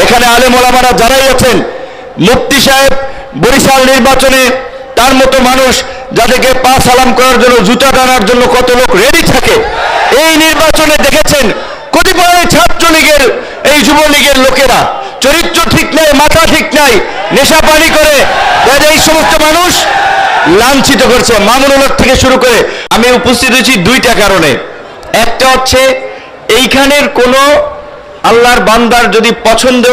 এখানে আলেম ওলামারা যারাই আছেন, মুফতি সাহেব বরিশাল নির্বাচনে তার মতো মানুষ যাদেরকে পা সালাম করার জন্য, জুতা টানার জন্য কত লোক রেডি থাকে, এই নির্বাচনে দেখেছেন কতিপয় ছাত্রলীগের, এই যুবলীগের লোকেরা চরিত্র ঠিক নাই, মাথা ঠিক নাই, নেশা পানি করে এই সমস্ত মানুষ লাঞ্ছিত করছে, মামুনুল হক থেকে শুরু করে। আমি উপস্থিত হয়েছি দুইটা কারণে। একটা হচ্ছে এইখানের কোনো আল্লাহর বান্দার যদি পছন্দ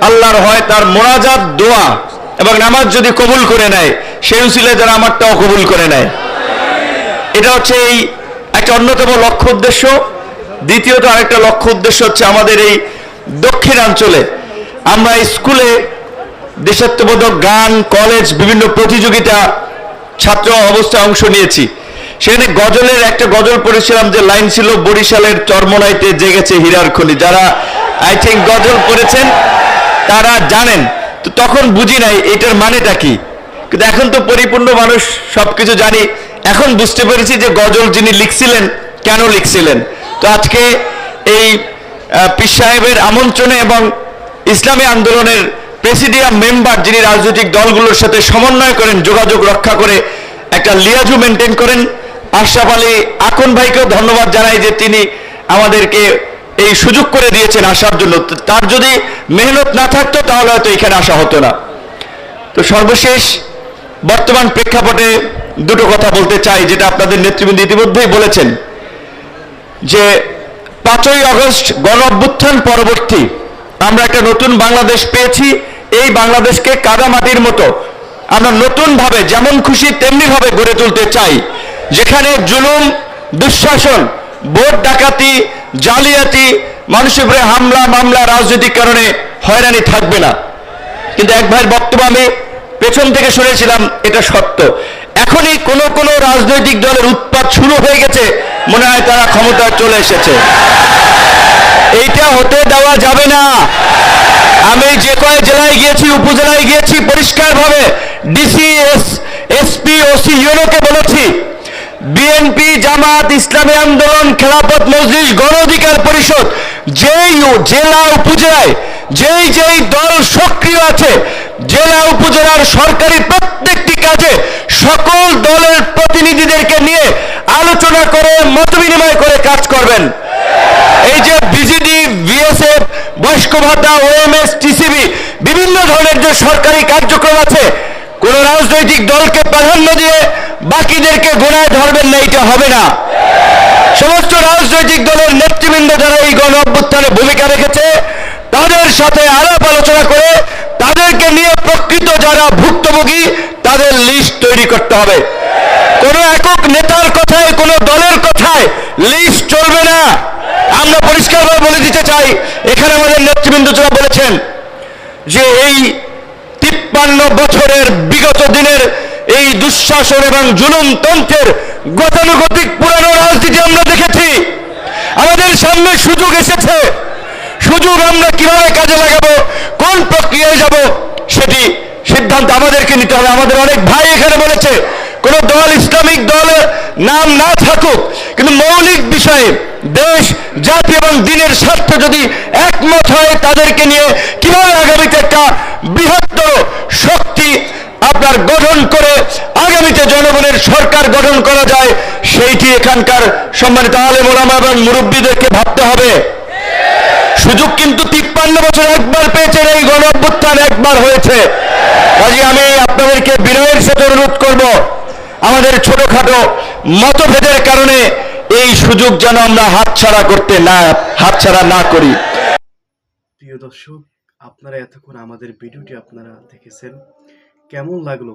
আল্লাহর হয়, তার মোনাজাত, দোয়া এবং নামাজ যদি কবুল করে নেয়, সেই উসিলায় যারা আমারটাও কবুল করে নেয়, এটা হচ্ছে এই একটা অন্যতম লক্ষ্য উদ্দেশ্য। দ্বিতীয়ত আরেকটা লক্ষ্য উদ্দেশ্য হচ্ছে আমাদের এই দক্ষিণাঞ্চলে আমরা স্কুলে দেশাত্মবোধক গান, কলেজ, বিভিন্ন প্রতিযোগিতা ছাত্র অবস্থায় অংশ নিয়েছি। সেখানে গজলের একটা গজল পড়েছিলাম, যে লাইন ছিল, বরিশালের চরমোনাইতে জেগেছে হীরার খনি। যারা আই থিঙ্ক গজল পড়েছেন তারা জানেন। তো তখন বুঝি নাই এটার মানেটা কি, কিন্তু এখন তো পরিপূর্ণ মানুষ সবকিছু জানি। এখন বুঝতে পেরেছি যে গজল যিনি লিখছিলেন কেন লিখছিলেন। তো আজকে এই পীর সাহেবের আমন্ত্রণে এবং ইসলামী আন্দোলনের প্রেসিডিয়াম মেম্বার, যিনি রাজনৈতিক দলগুলোর সাথে সমন্বয় করেন, যোগাযোগ রক্ষা করে একটা লিয়াজু মেনটেন করেন, আশরাফ আলী আকন ভাইকেও ধন্যবাদ জানাই যে তিনি আমাদেরকে এই সুযোগ করে দিয়েছেন আসার জন্য। তার যদি মেহনত না থাকতো তাহলে হয়তো এখানে আসা হতো না। তো সর্বশেষ বর্তমান প্রেক্ষাপটে দুটো কথা বলতে চাই, যেটা আপনাদের নেতৃবৃন্দ ইতিমধ্যেই বলেছেন, যে 5ই আগস্ট গণ অভ্যুত্থান পরবর্তী আমরা একটা নতুন বাংলাদেশ পেয়েছি। এই বাংলাদেশকে কাদামাটির মতো আমরা নতুন ভাবে, যেমন খুশি তেমনি ভাবে গড়ে তুলতে চাই, যেখানে জুলুম, দুঃশাসন, ভোট ডাকাতি, জালিয়াতি, মানুষের উপরে হামলা মামলা, রাজনৈতিক কারণে হয়রানি থাকবে না। কিন্তু এক ভাইয়ের বক্তব্য আমি পেছন থেকে শুনেছিলাম, এটা সত্য। এখনই কোন কোন রাজনৈতিক দলের উৎপাত শুরু হয়ে গেছে, মনে হয় তারা ক্ষমতায় চলে এসেছে। এইটা হতে দেওয়া যাবে না। আমি যে কয় জেলায় গিয়েছি, উপজেলায় গিয়েছি, পরিষ্কারভাবে ডিসি, এসপি, ওসি, ইউনোকে বলেছি, বিএনপি, জামাত, ইসলামী আন্দোলন, খেলাফত মজলিস, গণ অধিকার পরিষদ, যেই জেলা উপজেলায় যেই দল সক্রিয় আছে, জেলা উপজেলার সরকারি প্রত্যেকটি কাজে সকল দলের প্রতিনিধিদেরকে নিয়ে আলোচনা করে, মত বিনিময় করে কাজ করবেন। এই যে বিজিডি, বিএসএফ, বয়স্ক ভাতা, ওএমএস, টিসিবি, বিভিন্ন ধরনের যে সরকারি কার্যক্রম আছে, কোন রাজনৈতিক দলকে প্রাধান্য দিয়ে বাকিদেরকে গোনায় ধরবেন না, এটা হবে না। সমস্ত রাজনৈতিক দলের নেতৃবৃন্দ যারা এই গণ অভ্যুত্থানে ভূমিকা রেখেছে, তাদের সাথে আলাপ আলোচনা করে তাদেরকে নিয়ে প্রকৃত যারা ভুক্তভোগী তাদের লিস্ট তৈরি করতে হবে। কোন একক নেতার কথায়, কোন দলের কথায় লিস্ট চলবে না। আমরা পরিষ্কারভাবে বলে দিতে চাই, এখানে আমাদের নেতৃবৃন্দ যারা বলেছেন যে এই 53 বছরের বিগত দিনের এই দুঃশাসন এবং জুলুমতন্ত্রের গতানুগতিক পুরানো রাজনীতি আমরা দেখেছি। আমাদের সামনে সুযোগ এসেছে, সুযোগ আমরা কিভাবে কাজে লাগাবো, কোন প্রক্রিয়ায় যাব, সেটি সিদ্ধান্ত আমাদেরকে নিতে হবে। আমাদের অনেক ভাই এখানে বলেছে, কোন দল, ইসলামিক দলের নাম না থাকুক, কিন্তু মৌলিক বিষয়ে দেশ, জাতি এবং দিনের স্বার্থে যদি একমত হয়, তাদেরকে নিয়ে কিভাবে আগামীতে একটা বৃহত্তর শক্তি আপনার গঠন করে আগামীতে জনগণের সরকার গঠন করা যায়, সেইটি এখানকার সম্মানিত আলেম ওলামা এবং মুরব্বীদেরকে ভাবতে হবে। সুযোগ কিন্তু 53 বছর একবার পেয়েছেন, এই গণ অভ্যুত্থান একবার হয়েছে। কাজে আমি আপনাদেরকে বিনয়ের সাথে অনুরোধ করব, আমাদের ছোটখাটো মতভেদের কারণে এই সুযোগ যেন আমরা হাতছাড়া না করি। প্রিয় দর্শক, আপনারা এতক্ষণ আমাদের ভিডিওটি আপনারা দেখেছেন, কেমন লাগলো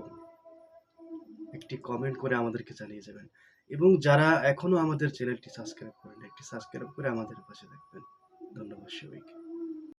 একটি কমেন্ট করে আমাদেরকে জানিয়ে যাবেন, এবং যারা এখনো আমাদের চ্যানেলটি সাবস্ক্রাইব করেন, একটি সাবস্ক্রাইব করে আমাদের পাশে থাকবেন। ধন্যবাদ সবাইকে।